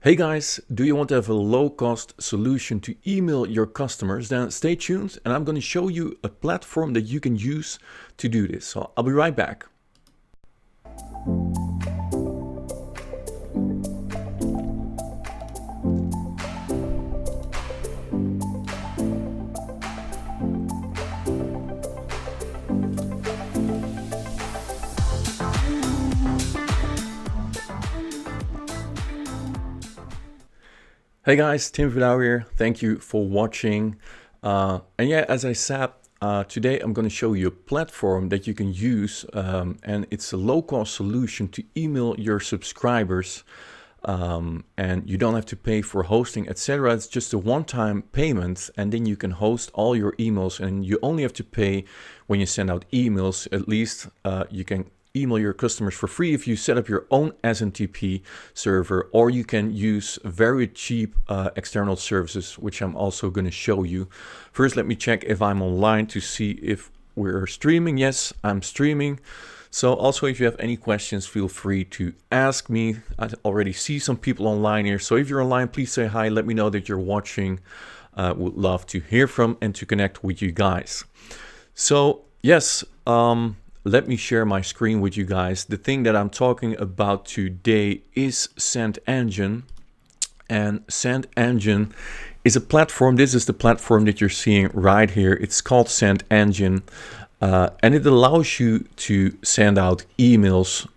Hey guys, do you want to have a low-cost solution to email your customers? Then stay tuned and I'm going to show you a platform that you can use to do this. So I'll be right back. Hey guys, Tim Vidal here. Thank you for watching. And yeah, as I said, today I'm going to show you a platform that you can use, and it's a low-cost solution to email your subscribers, and you don't have to pay for hosting, etc. It's just a one-time payment, and then you can host all your emails, and you only have to pay when you send out emails. At least you can email your customers for free if you set up your own SMTP server, or you can use very cheap external services, which I'm also going to show you. First, let me check if I'm online to see if we're streaming. Yes, I'm streaming. So also, if you have any questions, feel free to ask me. I already see some people online here. So if you're online, please say hi. Let me know that you're watching. Would love to hear from and to connect with you guys. So yes, let me share my screen with you guys. The thing that I'm talking about today is SENDengine. And SENDengine is a platform. This is the platform that you're seeing right here. It's called SENDengine. And it allows you to send out emails,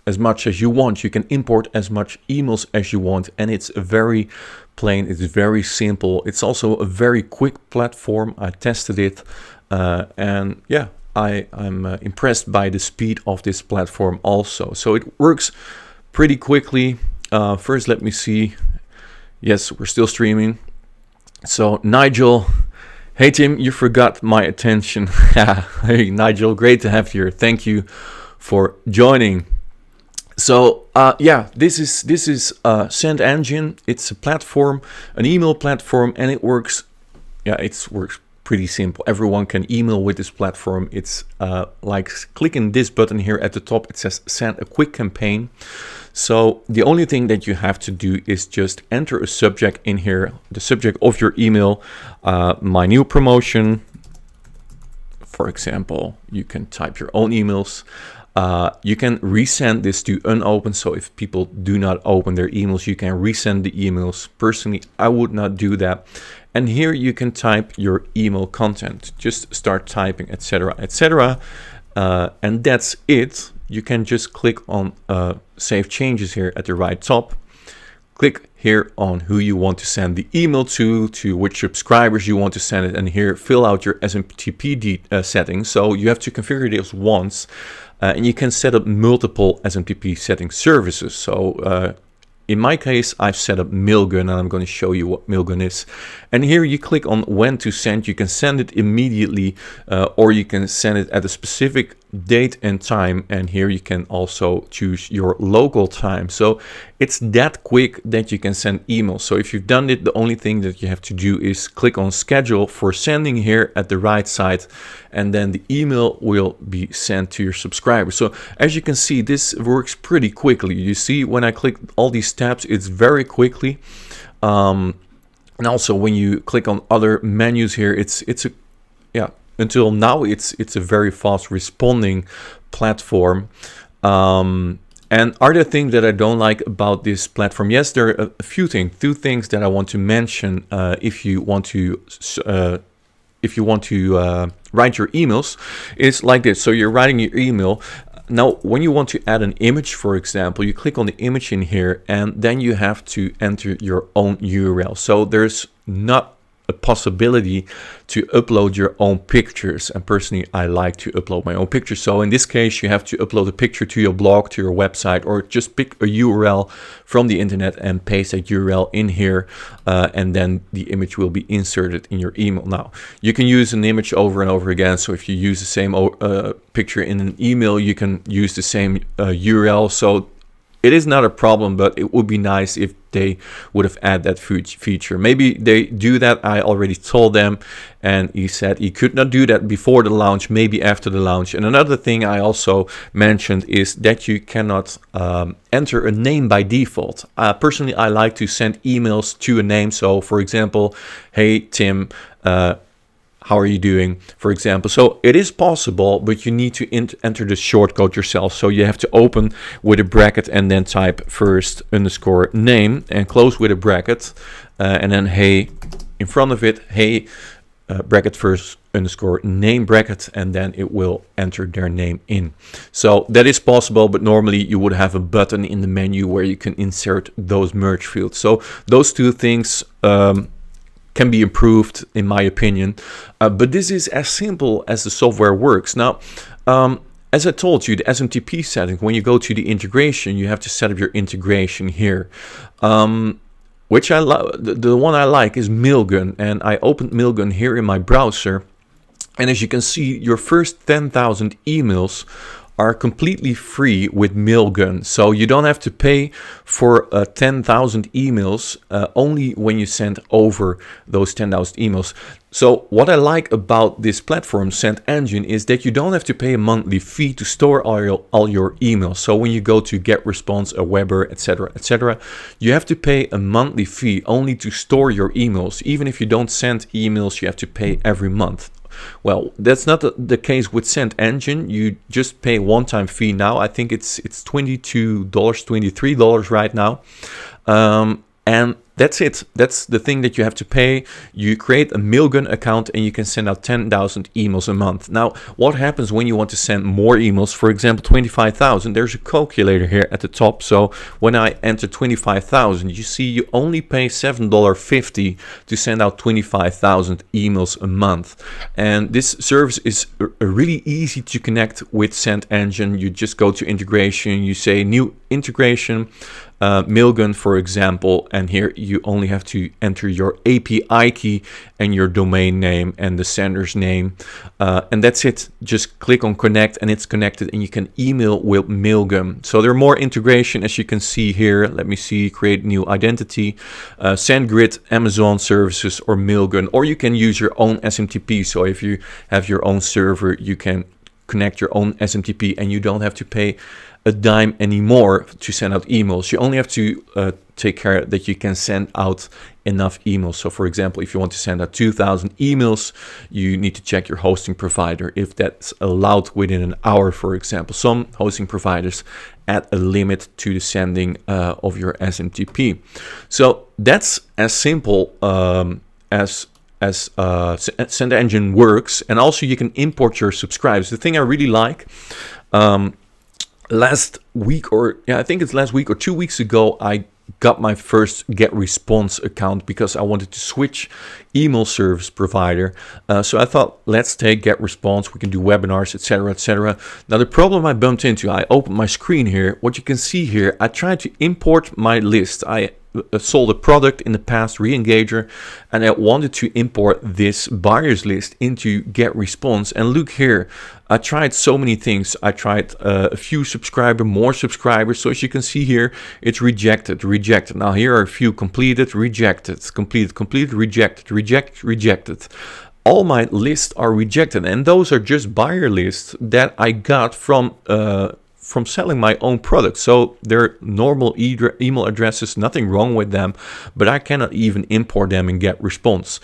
as much as you want. You can import as much emails as you want. And it's very plain. It's very simple. It's also a very quick platform. I tested it. And yeah, I'm impressed by the speed of this platform also. So it works pretty quickly. First, let me see. Yes, we're still streaming. So Nigel, hey Tim, you forgot my attention. Hey Nigel, great to have you here. Thank you for joining. So yeah, this is SENDengine. It's a platform, an email platform, and it works. Yeah, it works pretty simple. Everyone can email with this platform. It's like clicking this button here at the top. It says send a quick campaign. So the only thing that you have to do is just enter a subject in here, the subject of your email, my new promotion. For example, you can type your own emails. You can resend this to unopened. So if people do not open their emails, you can resend the emails. Personally, I would not do that. And here you can type your email content. Just start typing, etc., etc. And that's it. You can just click on Save Changes here at the right top. Click here on who you want to send the email to which subscribers you want to send it, and here fill out your SMTP settings. So you have to configure this once, and you can set up multiple SMTP setting services. So in my case, I've set up Mailgun, and I'm going to show you what Mailgun is. And here you click on when to send. You can send it immediately, or you can send it at a specific date and time. And here you can also choose your local time. So it's that quick that you can send emails. So if you've done it, the only thing that you have to do is click on schedule for sending here at the right side, and then the email will be sent to your subscribers. So as you can see, this works pretty quickly. You see, when I click all these tabs, it's very quickly. And also when you click on other menus here, until now it's a very fast responding platform. And other things that I don't like about this platform, yes, there are a few things, two things that I want to mention. If you want to write your emails, it's like this. So you're writing your email. Now, when you want to add an image, for example, you click on the image in here, and then you have to enter your own URL. So there's not a possibility to upload your own pictures, and personally I like to upload my own pictures. So in this case, you have to upload a picture to your blog, to your website, or just pick a URL from the internet and paste that URL in here, and then the image will be inserted in your email. Now, you can use an image over and over again. So if you use the same picture in an email, you can use the same URL. So it is not a problem, but it would be nice if they would have added that feature. Maybe they do that. I already told them, and he said he could not do that before the launch, maybe after the launch. And another thing I also mentioned is that you cannot enter a name by default. Personally, I like to send emails to a name. So for example, hey Tim, how are you doing, for example. So it is possible, but you need to enter the shortcode yourself. So you have to open with a bracket and then type first underscore name and close with a bracket, and then hey in front of it, hey bracket first underscore name bracket, and then it will enter their name in. So that is possible, but normally you would have a button in the menu where you can insert those merge fields. So those two things can be improved, in my opinion, but this is as simple as the software works. Now, as I told you, the SMTP setting, when you go to the integration, you have to set up your integration here, which I the one I like is Mailgun, and I opened Mailgun here in my browser, and as you can see, your first 10,000 emails are completely free with Mailgun. So you don't have to pay for 10,000 emails only when you send over those 10,000 emails. So what I like about this platform, SendEngine, is that you don't have to pay a monthly fee to store all your emails. So when you go to GetResponse, Aweber, etc., you have to pay a monthly fee only to store your emails. Even if you don't send emails, you have to pay every month. Well, that's not the case with SendEngine. You just pay one-time fee now. I think it's $22, $23 right now. And that's it. That's the thing that you have to pay. You create a Mailgun account and you can send out 10,000 emails a month. Now, what happens when you want to send more emails? For example, 25,000. There's a calculator here at the top. So when I enter 25,000, you see you only pay $7.50 to send out 25,000 emails a month. And this service is really easy to connect with SendEngine. You just go to integration. You say new integration. Mailgun, for example, and here you only have to enter your API key and your domain name and the sender's name, and that's it. Just click on connect and it's connected, and you can email with Mailgun. So there are more integration, as you can see here. Let me see, create new identity, SendGrid, Amazon services, or Mailgun, or you can use your own SMTP. So if you have your own server, you can connect your own SMTP and you don't have to pay a dime anymore to send out emails. You only have to take care that you can send out enough emails. So for example, if you want to send out 2,000 emails, you need to check your hosting provider if that's allowed within an hour, for example. Some hosting providers add a limit to the sending of your SMTP. So that's as simple as SendEngine works. And also you can import your subscribers. The thing I really like, last week, or I think it's last week or 2 weeks ago, I got my first GetResponse account because I wanted to switch email service provider. So I thought, let's take GetResponse. We can do webinars, etc. Now the problem I bumped into, I opened my screen here. What you can see here, I tried to import my list. I sold a product in the past, Re-Engager, and I wanted to import this buyers list into GetResponse. And look here, I tried so many things. I tried a few subscribers, more subscribers. So as you can see here, it's rejected. Now here are a few completed, rejected, completed, rejected. All my lists are rejected, and those are just buyer lists that I got from selling my own product. So they're normal email addresses, nothing wrong with them, but I cannot even import them in GetResponse.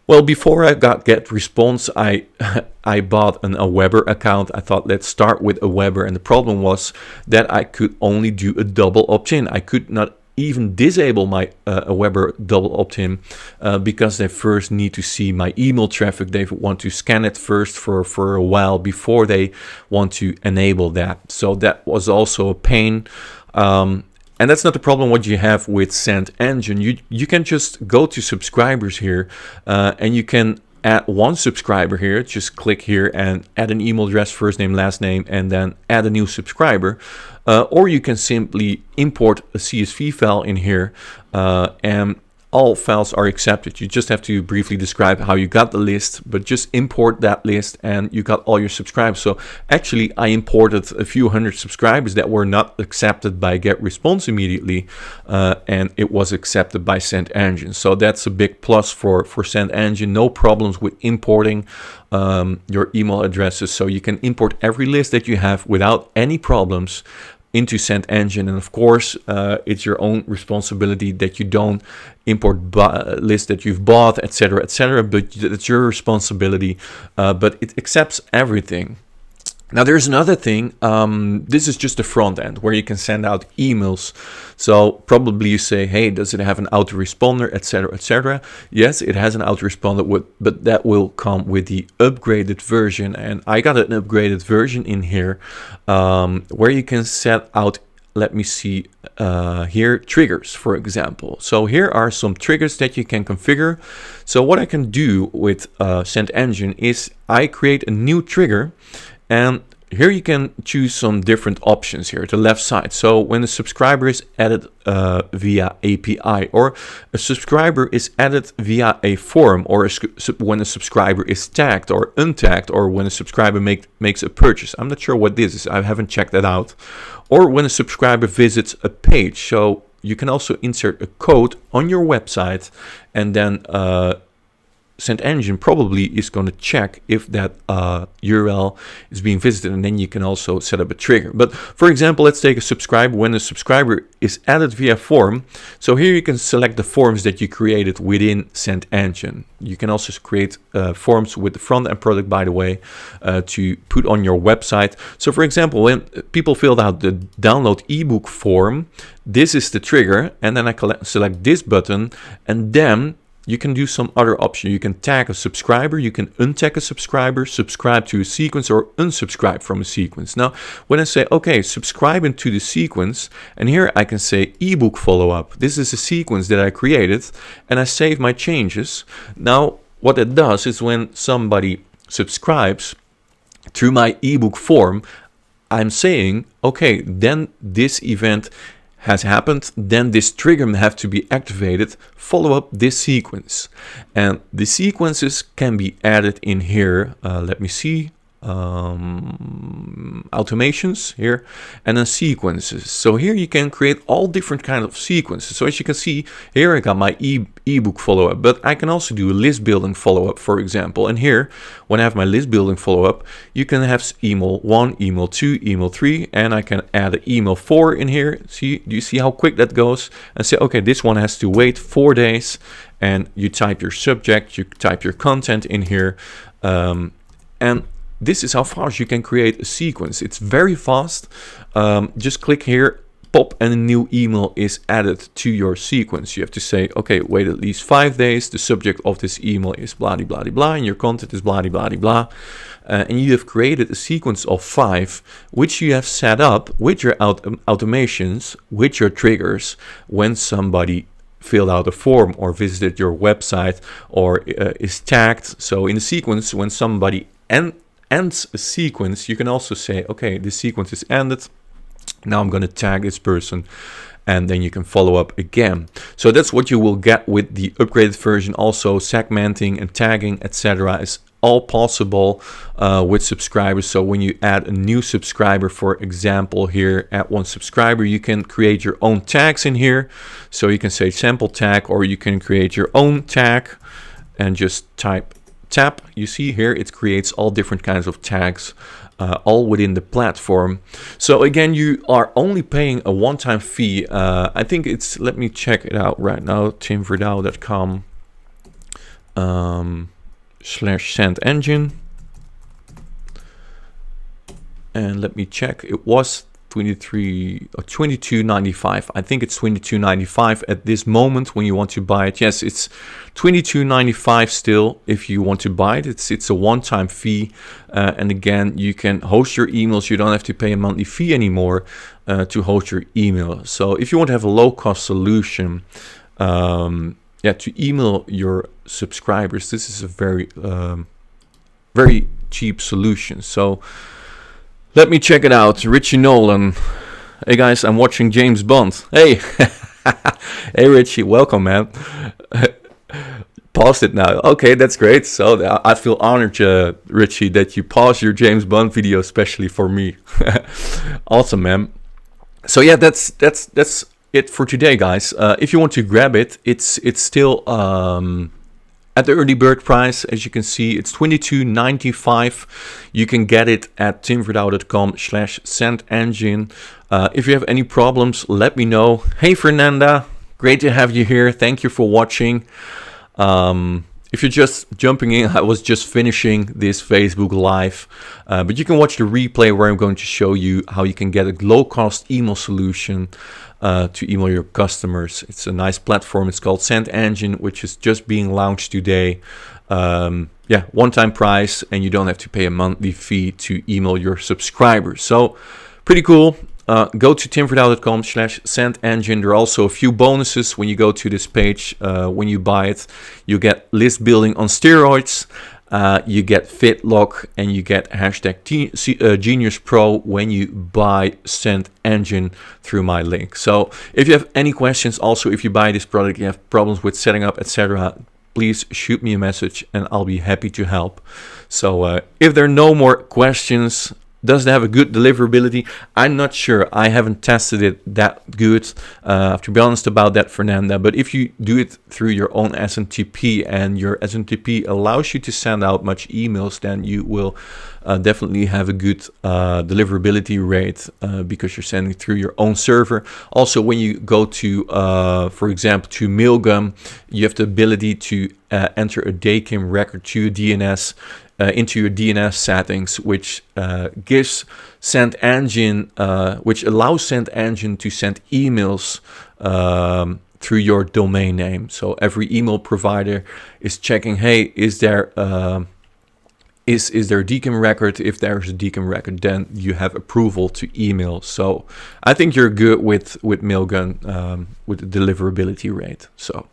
Well, before I got GetResponse, I bought an Aweber account. I thought, let's start with Aweber, and the problem was that I could only do a double opt-in. I could not even disable my Aweber double opt-in because they first need to see my email traffic. They want to scan it first for a while before they want to enable that. So that was also a pain. And that's not the problem what you have with SendEngine. You can just go to subscribers here and you can add one subscriber here. Just click here and add an email address, first name, last name, and then add a new subscriber. Or you can simply import a CSV file in here and all files are accepted. You just have to briefly describe how you got the list, but just import that list and you got all your subscribers. So actually I imported a few hundred subscribers that were not accepted by GetResponse immediately, and it was accepted by SENDengine. So that's a big plus for SENDengine. No problems with importing your email addresses. So you can import every list that you have without any problems into SENDengine, and of course it's your own responsibility that you don't import lists that you've bought, etc., but it's your responsibility, but it accepts everything. Now there's another thing, this is just the front end where you can send out emails. So probably you say, hey, does it have an autoresponder, etc. Yes, it has an autoresponder, but that will come with the upgraded version. And I got an upgraded version in here where you can set out, let me see here, triggers, for example. So here are some triggers that you can configure. So what I can do with SENDengine is I create a new trigger, and here you can choose some different options here at the left side. So when a subscriber is added via API, or a subscriber is added via a forum, or when a subscriber is tagged or untagged, or when a subscriber makes a purchase. I'm not sure what this is. I haven't checked that out. Or when a subscriber visits a page. So you can also insert a code on your website, and then SENDengine probably is going to check if that URL is being visited, and then you can also set up a trigger. But for example, let's take a subscriber. When a subscriber is added via form, so here you can select the forms that you created within SENDengine. You can also create forms with the front end product, by the way, to put on your website. So for example, when people filled out the download ebook form, this is the trigger, and then I select this button, and then you can do some other option. You can tag a subscriber, you can untag a subscriber, subscribe to a sequence, or unsubscribe from a sequence. Now, when I say, okay, subscribe into the sequence, and here I can say ebook follow-up. This is a sequence that I created, and I save my changes. Now, what it does is when somebody subscribes through my ebook form, I'm saying, okay, then this event has happened, then this trigger have to be activated, follow up this sequence. And the sequences can be added in here, let me see, automations here, and then sequences. So here you can create all different kinds of sequences. So as you can see, here I got my ebook follow-up, but I can also do a list building follow-up, for example. And here, when I have my list building follow-up, you can have email 1, email 2, email 3, and I can add an email 4 in here. See, do you see how quick that goes? And say, okay, this one has to wait 4 days, and you type your subject, you type your content in here, and this is how fast you can create a sequence. It's very fast. Just click here, pop, and a new email is added to your sequence. You have to say, okay, wait at least 5 days. The subject of this email is blah, blah, blah, and your content is blah, blah, blah. And you have created a sequence of 5, which you have set up with your automations, with your triggers, when somebody filled out a form or visited your website or is tagged. So in the sequence, when somebody ends a sequence, you can also say, okay, this sequence is ended. Now I'm going to tag this person, and then you can follow up again. So that's what you will get with the upgraded version. Also segmenting and tagging, etc. is all possible with subscribers. So when you add a new subscriber, for example, here, add 1 subscriber, you can create your own tags in here. So you can say sample tag, or you can create your own tag and just type tab. You see here it creates all different kinds of tags, all within the platform. So again, you are only paying a one-time fee. I think it's, let me check it out right now, timverdouw.com /SENDengine, and let me check. It was 23 or 22.95. I think it's 22.95 at this moment when you want to buy it. Yes, it's 22.95 still if you want to buy it. It's a one-time fee, and again, you can host your emails. You don't have to pay a monthly fee anymore to host your email. So if you want to have a low-cost solution, to email your subscribers, this is a very very cheap solution. So let me check it out. Richie Nolan. Hey guys, I'm watching James Bond. Hey, Hey Richie, welcome, man. Paused it now. Okay, that's great. So I feel honored, Richie, that you paused your James Bond video especially for me. Awesome, man. So yeah, that's it for today, guys. If you want to grab it, it's still at the early bird price. As you can see, it's $22.95. You can get it at timverdouw.com/SendEngine. If you have any problems, let me know. Hey Fernanda, great to have you here. Thank you for watching. If you're just jumping in, I was just finishing this Facebook Live, but you can watch the replay where I'm going to show you how you can get a low-cost email solution to email your customers. It's a nice platform. It's called SendEngine, which is just being launched today. Yeah, one-time price, and you don't have to pay a monthly fee to email your subscribers. So, pretty cool. Go to timverdouw.com/SendEngine. There are also a few bonuses when you go to this page. When you buy it, you get list building on steroids, you get FitLock, and you get #Genius Pro when you buy SendEngine through my link. So if you have any questions, also if you buy this product, you have problems with setting up, etc., please shoot me a message and I'll be happy to help. So if there are no more questions, does it have a good deliverability? I'm not sure. I haven't tested it that good. I have to be honest about that, Fernanda. But if you do it through your own SMTP and your SMTP allows you to send out much emails, then you will definitely have a good deliverability rate because you're sending through your own server. Also, when you go to, for example, to Mailgun, you have the ability to enter a DKIM record to DNS into your DNS settings, which gives SendEngine, which allows SendEngine to send emails through your domain name. So every email provider is checking, hey, is there a DKIM record? If there's a DKIM record, then you have approval to email. So I think you're good with Mailgun with the deliverability rate. So.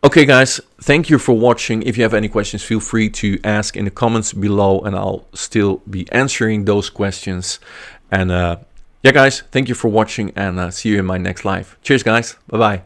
Okay guys, thank you for watching. If you have any questions, feel free to ask in the comments below and I'll still be answering those questions. And yeah guys, thank you for watching and see you in my next live. Cheers guys, bye bye.